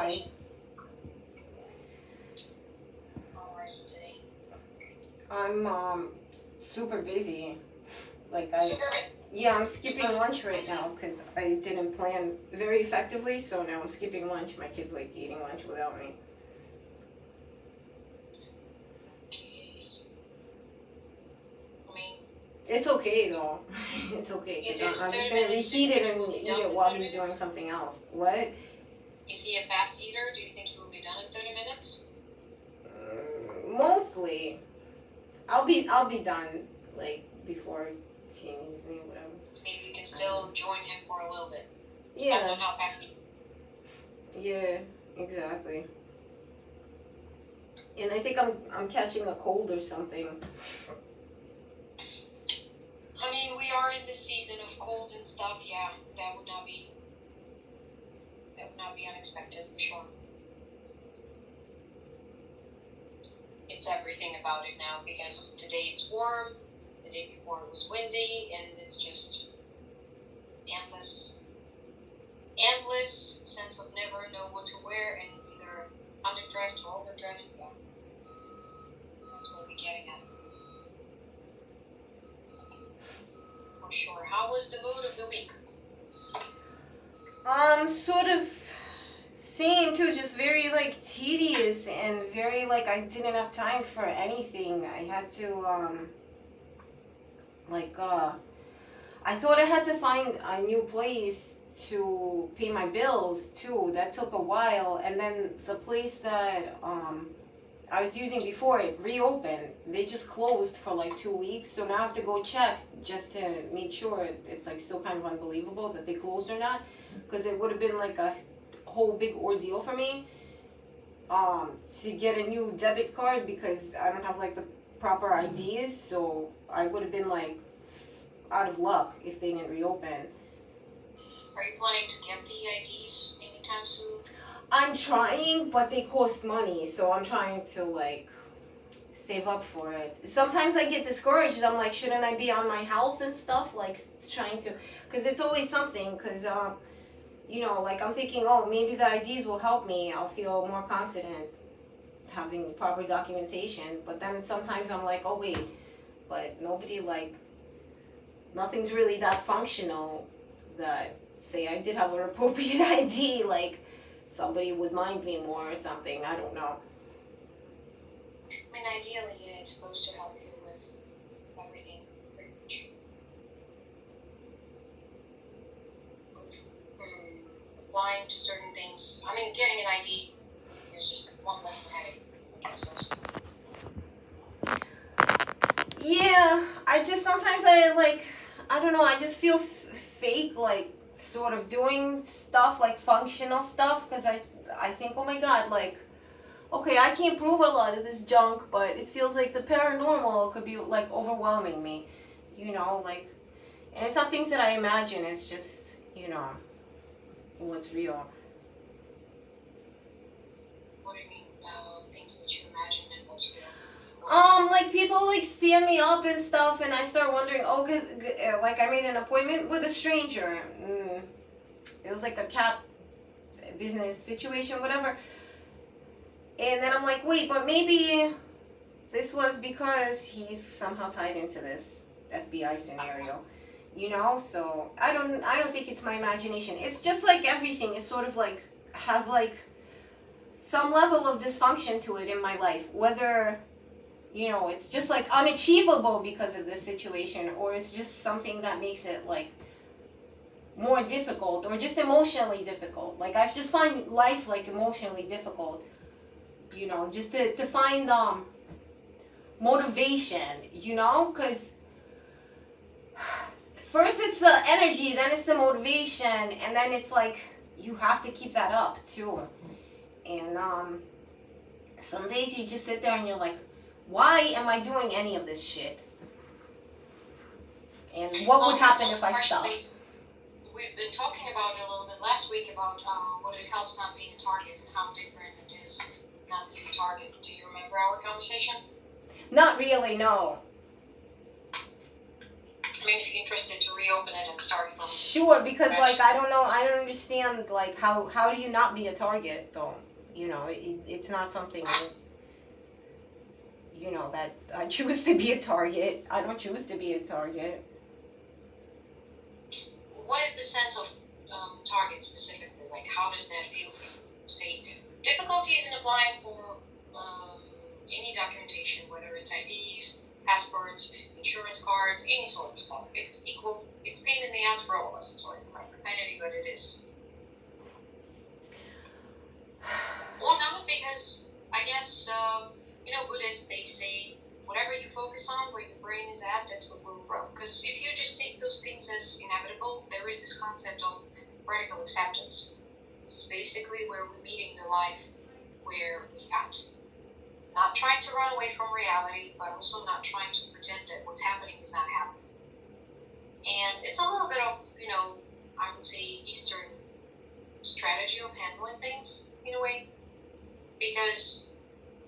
Hi. How are you today? I'm super busy. Like Super. yeah, I'm skipping lunch right now because I didn't plan very effectively. So now I'm skipping lunch. My kid's like eating lunch without me. Okay. I mean, It's okay though. It's okay it because is I'm just 30 gonna minutes. Do reheat you think it he and will be eat done it in while 30 he's doing minutes? something else. What? Is he a fast eater? Do you think he will be done in 30 minutes? Mostly. I'll be done like before he needs me, whatever. Maybe you can still join him for a little bit. Yeah. Depends on how fast he. Yeah. Exactly. And I think I'm catching a cold or something. I mean, we are in the season of colds and stuff. Yeah, that would not be unexpected for sure. It's everything about it now because today it's warm, the day before it was windy, and it's just endless sense of never know what to wear and either underdressed or overdressed. Yeah, that's what we're getting at. For sure. How was the mood of the week? Sort of same too, just very like tedious and very like I didn't have time for anything. I had to like I thought I had to find a new place to pay my bills too. That took a while, and then the place that I was using before it reopened. They just closed for like 2 weeks, so now I have to go check just to make sure it's like still kind of unbelievable that they closed or not, because it would have been like a whole big ordeal for me to get a new debit card because I don't have like the proper IDs, so I would have been like out of luck if they didn't reopen. Are you planning to get the IDs anytime soon? I'm trying, but they cost money, so I'm trying to like save up for it. Sometimes I get discouraged. I'm like, shouldn't I be on my health and stuff? Like trying to, because it's always something. Because you know, like I'm thinking, oh, maybe the IDs will help me. I'll feel more confident having proper documentation. But then sometimes I'm like, oh wait, but nobody like, nothing's really that functional that say I did have an appropriate ID. Like somebody would mind me more or something. I don't know. I mean, ideally, yeah, it's supposed to help you with everything, pretty much. With applying to certain things. I mean, getting an ID is just one less headache, I guess. Also. Yeah, I just sometimes I like, I don't know, I just feel fake like sort of doing stuff like functional stuff because I think, oh my god, like okay, I can't prove a lot of this junk, but it feels like the paranormal could be like overwhelming me, you know, like, and it's not things that I imagine, it's just, you know, what's real. What do you mean, things that you imagine and what's real? Like people like stand me up and stuff, and I start wondering, oh, cause like I made an appointment with a stranger. It was like a cat business situation, whatever. And then I'm like, wait, but maybe this was because he's somehow tied into this FBI scenario, you know? So I don't think it's my imagination. It's just like everything is sort of like has like some level of dysfunction to it in my life, whether you know it's just like unachievable because of this situation, or it's just something that makes it like more difficult, or just emotionally difficult. Like I've just find life like emotionally difficult, you know, just to find motivation, you know, because first it's the energy, then it's the motivation, and then it's like you have to keep that up too. And some days you just sit there and you're like, why am I doing any of this shit? And what would happen if I stopped? We've been talking about it a little bit last week about what it helps not being a target and how different it is not being a target. Do you remember our conversation? Not really, no. I mean, if you're interested to reopen it and start from Sure, because fresh. like I don't understand like how do you not be a target though? You know, it's not something you know that I choose to be a target. I don't choose to be a target. What is the sense of target specifically? Like, how does that feel for you? Say, difficulties in applying for any documentation, whether it's IDs, passports, insurance cards, any sort of stuff. It's equal. It's pain in the ass for all of us. I'm sorry, repetitive, but it is. Well, not because I guess Buddhists, they say whatever you focus on, where your brain is at, that's what will grow. Because if you just take those things as inevitable, there is this concept of radical acceptance. This is basically where we're meeting the life where we at. Not trying to run away from reality, but also not trying to pretend that what's happening is not happening. And it's a little bit of, I would say Eastern strategy of handling things in a way. Because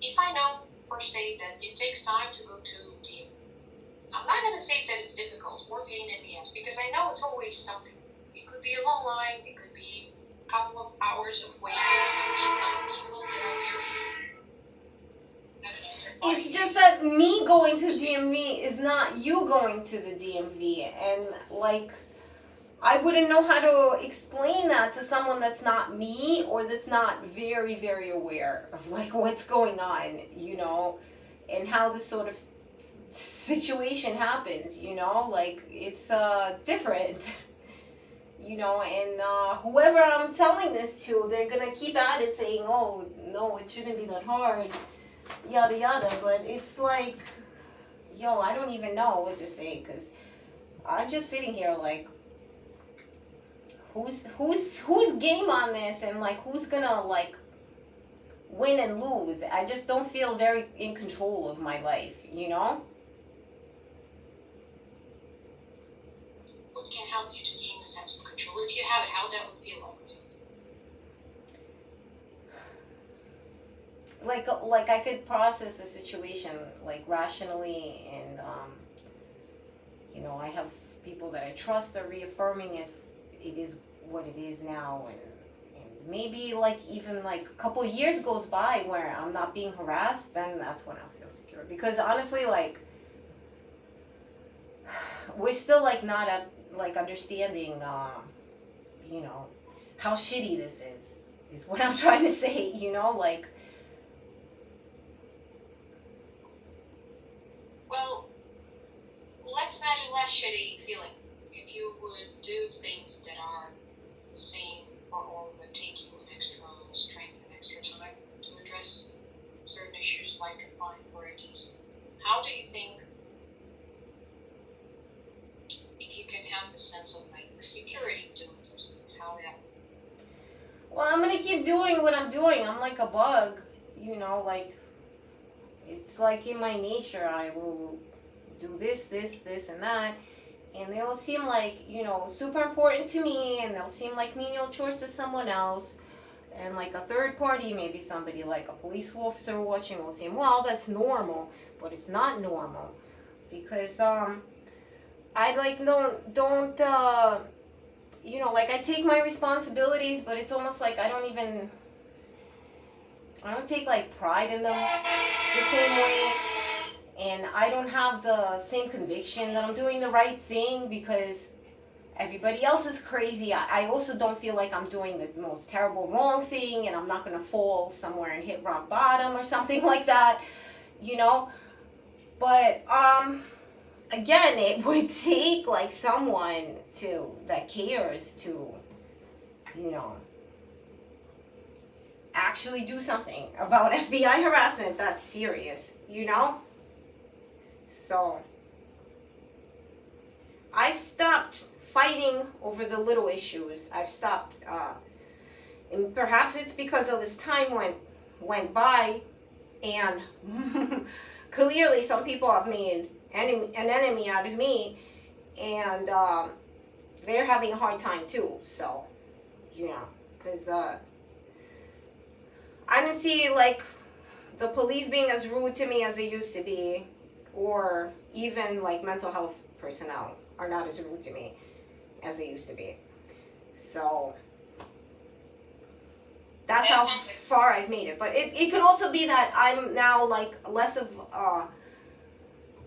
if I know, for say, that it takes time to go to DMV, I'm not going to say that it's difficult or pain in the ass, because I know it's always something. It could be a long line, it could be a couple of hours of wait, it could be some people that are very, I don't know, It's just that me going to DMV is not you going to the DMV, and like I wouldn't know how to explain that to someone that's not me or that's not very, very aware of like what's going on, and how this sort of situation happens, like it's different, and whoever I'm telling this to, they're gonna keep at it saying, oh, no, it shouldn't be that hard, yada yada, but it's like, yo, I don't even know what to say, because I'm just sitting here like, who's game on this, and like who's gonna like win and lose? I just don't feel very in control of my life, What can help you to gain the sense of control? If you have it, how that would feel like? Like I could process the situation like rationally, and I have people that I trust are reaffirming it is what it is now, and maybe like even like a couple years goes by where I'm not being harassed, then that's when I'll feel secure, because honestly, like we're still like not at like understanding how shitty this is what I'm trying to say, like. Well, let's imagine less shitty feeling. If you would do things that are the same for all, but take you an extra strength and extra time to address certain issues like applying for IDs, how do you think, if you can have the sense of like security doing those things, how that? Well, I'm gonna keep doing what I'm doing. I'm like a bug, like it's like in my nature. I will do this, and that, and they'll seem like, super important to me, and they'll seem like menial chores to someone else, and like a third party, maybe somebody like a police officer watching will seem, well, that's normal, but it's not normal, because I like don't like I take my responsibilities, but it's almost like I don't take like pride in them the same way, and I don't have the same conviction that I'm doing the right thing, because everybody else is crazy. I also don't feel like I'm doing the most terrible wrong thing, and I'm not gonna fall somewhere and hit rock bottom or something like that, but again, it would take like someone that cares to actually do something about FBI harassment that's serious, So, I've stopped fighting over the little issues. I've stopped, and perhaps it's because of this time went by, and clearly some people have made an enemy out of me, and they're having a hard time too, so, because I don't see like the police being as rude to me as they used to be, or even like mental health personnel are not as rude to me as they used to be. So that's how far I've made it. But it could also be that I'm now like less of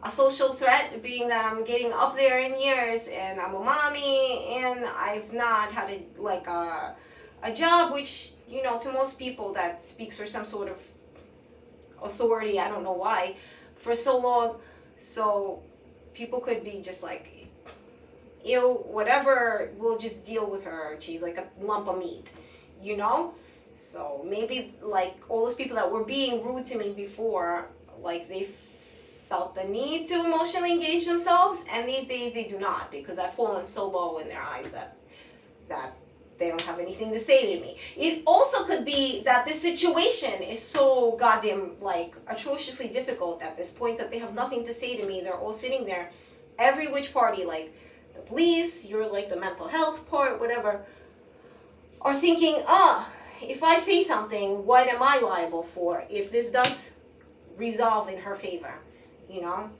a social threat, being that I'm getting up there in years and I'm a mommy and I've not had a job, which, you know, to most people that speaks for some sort of authority, I don't know why, for so long. So people could be just like, ew, whatever, we'll just deal with her. She's like a lump of meat, you know? So maybe like all those people that were being rude to me before, like they felt the need to emotionally engage themselves, and these days they do not, because I've fallen so low in their eyes that they don't have anything to say to me. It also could be that this situation is so goddamn like atrociously difficult at this point that they have nothing to say to me. They're all sitting there, every which party, like the police, you're like the mental health part, whatever, are thinking, if I say something, what am I liable for if this does resolve in her favor, you know?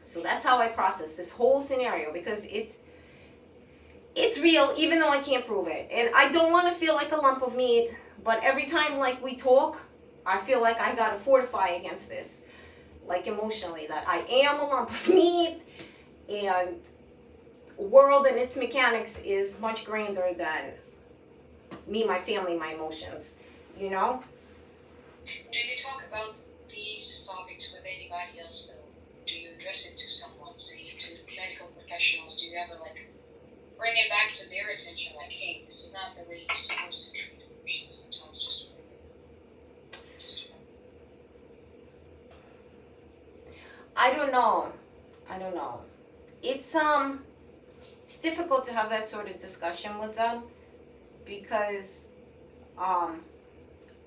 So that's how I process this whole scenario, because it's real, even though I can't prove it. And I don't want to feel like a lump of meat, but every time like we talk, I feel like I gotta fortify against this, like emotionally, that I am a lump of meat, and world and its mechanics is much grander than me, my family, my emotions, you know? Do you talk about these topics with anybody else though? Do you address it to someone, say to medical professionals? Do you ever like bring it back to their attention, like, hey, this is not the way you're supposed to treat a person sometimes, just I don't know. It's difficult to have that sort of discussion with them, because I'm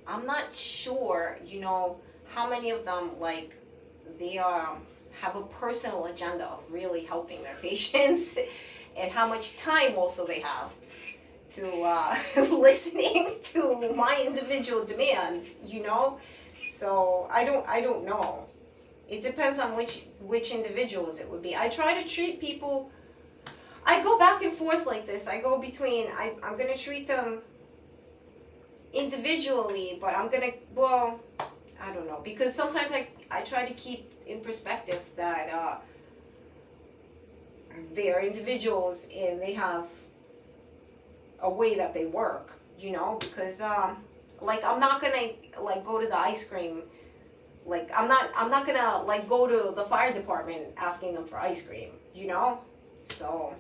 not sure, you know, how many of them like they have a personal agenda of really helping their patients, and how much time also they have to listening to my individual demands, you know. So I don't know. It depends on which individuals it would be. I try to treat people. I go back and forth like this. I go between, I'm going to treat them individually, but I don't know. Because sometimes I try to keep in perspective that they're individuals and they have a way that they work, you know? Because, like, I'm not going to, like, go to the ice cream. Like, I'm not going to, like, go to the fire department asking them for ice cream, you know? So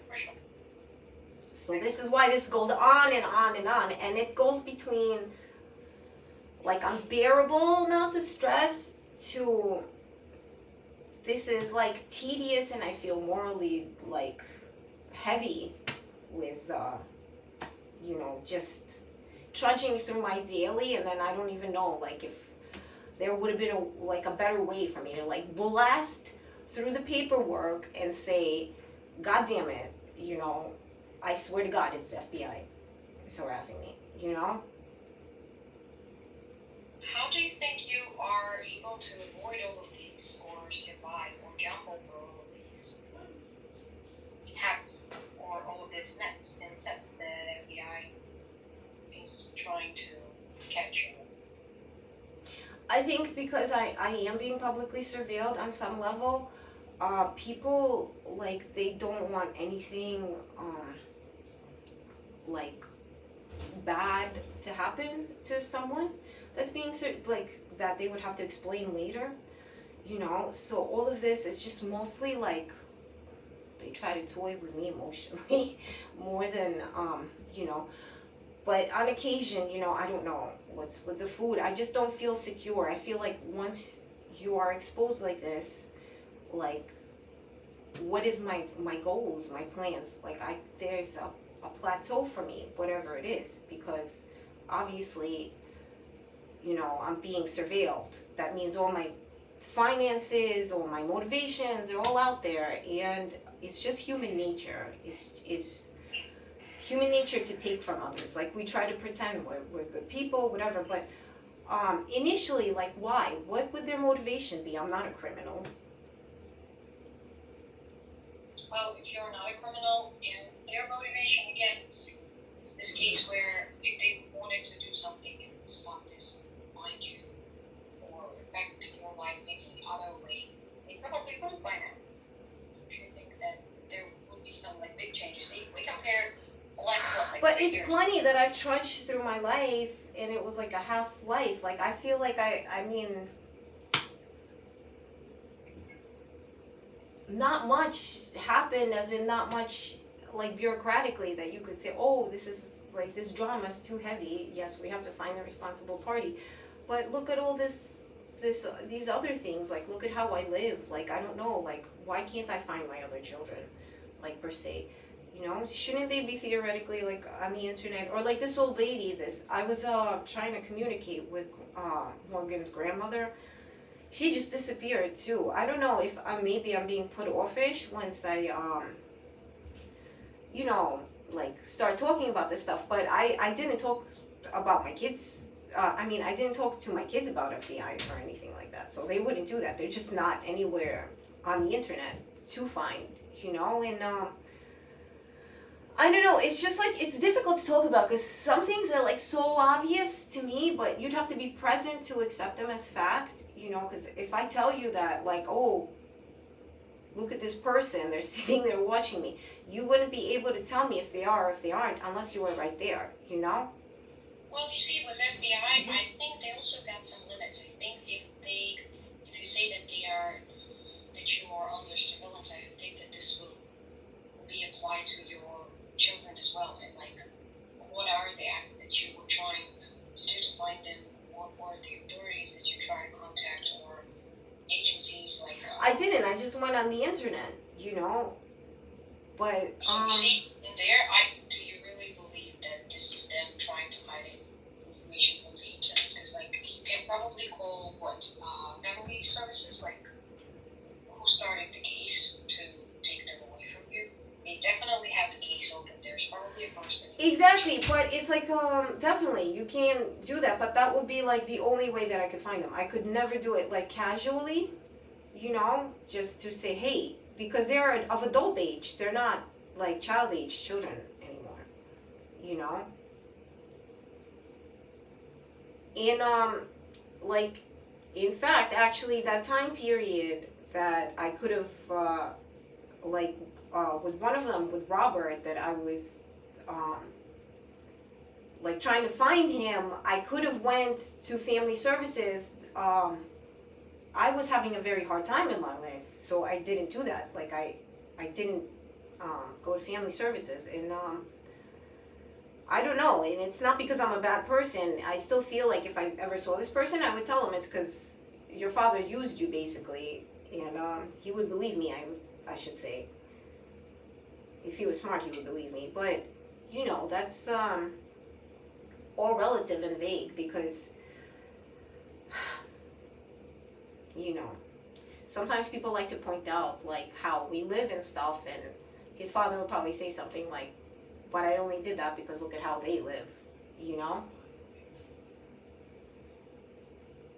this is why this goes on and on and on, and it goes between like unbearable amounts of stress to this is like tedious, and I feel morally like heavy with you know, just trudging through my daily, and then I don't even know like if there would have been a better way for me to like blast through the paperwork and say, God damn it, you know, I swear to God it's FBI is harassing me, you know? How do you think you are able to avoid all of these, or survive, or jump over all of these hacks, or all of these nets and sets that FBI is trying to catch you? I think because I am being publicly surveilled on some level, people, like, they don't want anything, like, bad to happen to someone that's being, like, that they would have to explain later, you know? So all of this is just mostly, like, they try to toy with me emotionally more than, you know. But on occasion, you know, I don't know what's with the food. I just don't feel secure. I feel like once you are exposed like this, like, what is my goals, my plans? Like, there's a plateau for me, whatever it is, because obviously, you know, I'm being surveilled. That means all my finances, all my motivations, they're all out there, and it's just human nature. It's human nature to take from others. Like, we try to pretend we're good people, whatever, but initially, like, why? What would their motivation be? I'm not a criminal. well, if you're not a criminal, and their motivation again, it's this case where if they wanted to do something and stop this, mind you, or affect your life in any other way, they probably would have by now. Don't you think that there would be some like big changes? See, if we compare the last But 3 it's years. funny that I've trudged through my life and it was like a half life. Like I feel like I mean, not much happened, as in not much like bureaucratically that you could say, oh, this is like this drama is too heavy. Yes, we have to find a responsible party. But look at all these other things. Like look at how I live. Like I don't know. Like why can't I find my other children? Like per se. You know, shouldn't they be theoretically like on the internet? Or like this old lady, I was trying to communicate with Morgan's grandmother. She just disappeared too. I don't know if maybe I'm being put offish once I you know, like start talking about this stuff, but I didn't talk about my kids. I mean, I didn't talk to my kids about FBI or anything like that, so they wouldn't do that. They're just not anywhere on the internet to find, you know, and I don't know, it's just like, it's difficult to talk about because some things are like so obvious to me, but you'd have to be present to accept them as fact, you know, because if I tell you that, like, oh, look at this person, they're sitting there watching me, you wouldn't be able to tell me if they are or if they aren't unless you were right there, you know? Well, you see, with FBI, I think they also got some limits. I think if you say that that you are under surveillance, I think that this will be applied to your children as well. And like, what are the acts that you were trying to do to find them? What were the authorities that you tried to contact, or agencies like? I didn't. I just went on the internet, you know. But so you see, in there, do you really believe that this is them trying to hide information from the internet? Because like, you can probably call family services, like who started the case to take them away from you. They definitely have the case open. There's probably a person. Exactly, but it's like definitely you can do that, but that would be like the only way that I could find them. I could never do it like casually, you know, just to say hey, because they're of adult age. They're not like child age children anymore, you know. And like in fact, actually that time period that I could have like with one of them, with Robert, that I was like trying to find him, I could have went to family services. I was having a very hard time in my life, so I didn't do that. Like I didn't go to family services, and I don't know, and it's not because I'm a bad person. I still feel like if I ever saw this person, I would tell him it's because your father used you, basically, and he would believe me. I should say. If he was smart, he would believe me. But you know, that's all relative and vague because you know, sometimes people like to point out like how we live and stuff, and his father would probably say something like, but I only did that because look at how they live, you know?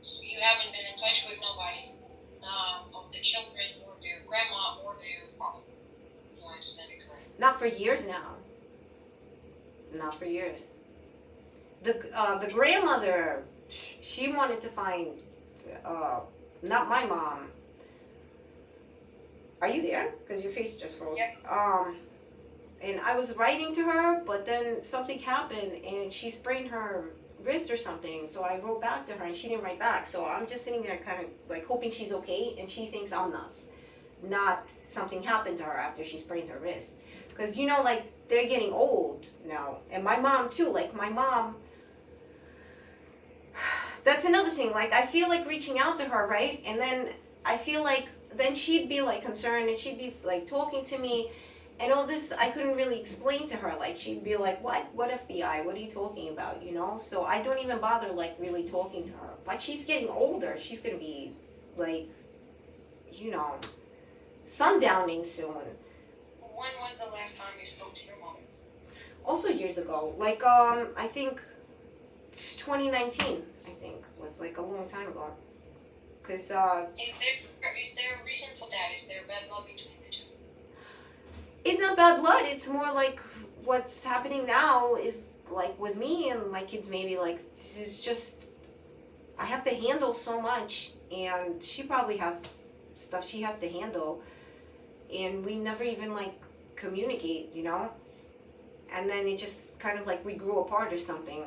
So you haven't been in touch with nobody of the children or their grandma or their father? Do I understand it correctly? Not for years now. Not for years. The grandmother, she wanted to find, not my mom. Are you there? Because your face just froze. Yep. And I was writing to her, but then something happened and she sprained her wrist or something. So I wrote back to her and she didn't write back. So I'm just sitting there kind of like hoping she's okay, and she thinks I'm nuts. Not something happened to her after she sprained her wrist. Because, you know, like, they're getting old now. And my mom, too. Like, my mom, that's another thing. Like, I feel like reaching out to her, right? And then I feel like then she'd be, like, concerned and she'd be, like, talking to me. And all this, I couldn't really explain to her. Like, she'd be like, what? What FBI? What are you talking about? You know? So I don't even bother, like, really talking to her. But she's getting older. She's going to be, like, you know, sundowning soon. When was the last time you spoke to your mother? Also years ago. Like, I think 2019, I think, was, like, a long time ago. Because, Is there a reason for that? Is there bad blood between the two? it's not bad blood. It's more like what's happening now is like with me and my kids. Maybe like this is just I have to handle so much, and she probably has stuff she has to handle, and we never even like communicate, you know. And then it just kind of like we grew apart or something.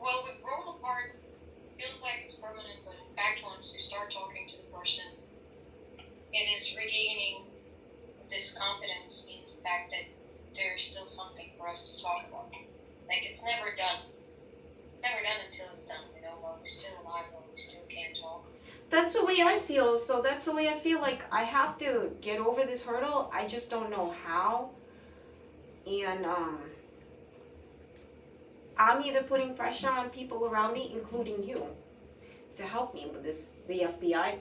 Well, with growing apart, feels like it's permanent, but in fact, once you start talking to the person, it is regaining this confidence in the fact that there's still something for us to talk about. Like, it's never done. Never done until it's done, you know, while we're still alive, while we still can talk. That's the way I feel. So that's the way I feel like I have to get over this hurdle. I just don't know how. And I'm either putting pressure on people around me, including you, to help me with this, the FBI.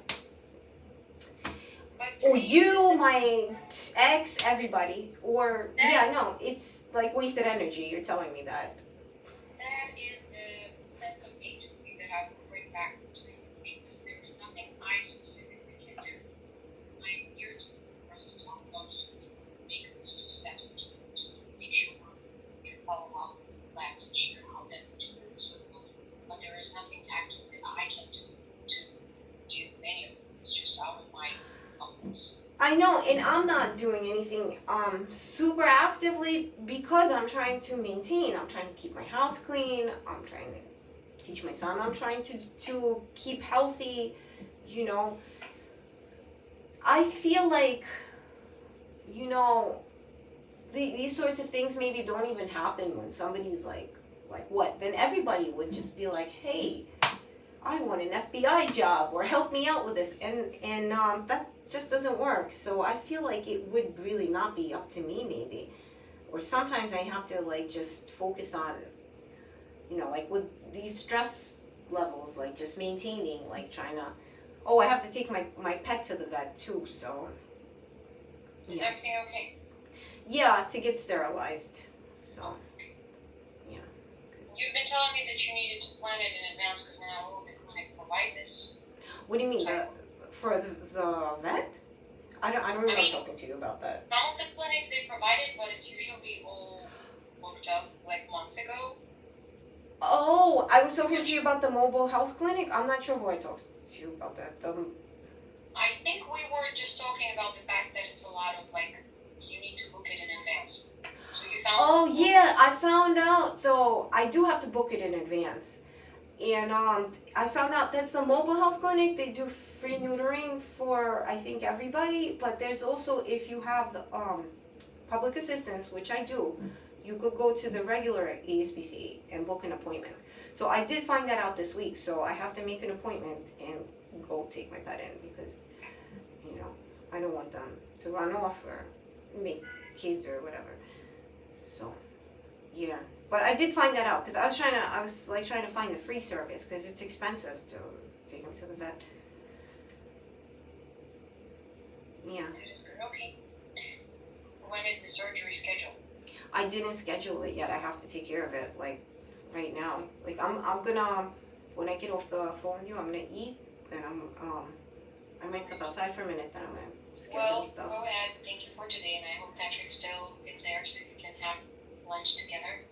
But Or see, you, my ex, everybody. Or, yeah, no, it's like wasted energy. You're telling me that. that is the sense of agency that I will bring back to you, because there is nothing I specifically can do. I'm here to for us to talk about it and make a list of steps to make sure we follow up plans and share how that to do this with them. But there is nothing active that I can do to do any of it. It's just out of my competence. I know, and I'm not doing anything super actively because I'm trying to maintain. I'm trying to keep my house clean. I'm trying to teach my son. I'm trying to keep healthy, you know. I feel like, you know, these sorts of things maybe don't even happen when somebody's like what? Then everybody would just be like, hey, I want an FBI job or help me out with this, and that just doesn't work. So I feel like it would really not be up to me maybe, or sometimes I have to like just focus on, you know, like with these stress levels, like just maintaining, like trying to. Oh, I have to take my pet to the vet too, so. Is Yeah. everything okay? Yeah, to get sterilized. So. Yeah. 'Cause- You've been telling me that you needed to plan it in advance because now all of the clinic provide this. What do you mean? For the vet? I don't remember mean- talking to you about that. Some of the clinics they provide it, but it's usually all booked up like months ago. Oh, I was talking to you about the mobile health clinic. I'm not sure who I talked to you about that. I think we were just talking about the fact that it's a lot of like you need to book it in advance. So you found. Oh yeah, I found out though. I do have to book it in advance, and I found out that's the mobile health clinic. They do free neutering for I think everybody, but there's also if you have public assistance, which I do, you could go to the regular ASPCA and book an appointment. So I did find that out this week. So I have to make an appointment and go take my pet in because, you know, I don't want them to run off or make kids or whatever. So, yeah. But I did find that out because I was trying to find the free service because it's expensive to take them to the vet. Yeah. That is good. Okay. When is the surgery scheduled? I didn't schedule it yet. I have to take care of it like right now. Like I'm gonna when I get off the phone with you, I'm gonna eat. Then I might step outside for a minute. Then I'm gonna schedule Well, stuff. go ahead. Thank you for today, and I hope Patrick's still in there so you can have lunch together.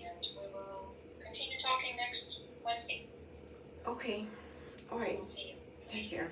And we will continue talking next Wednesday. Okay. All right. We'll see you. Take care.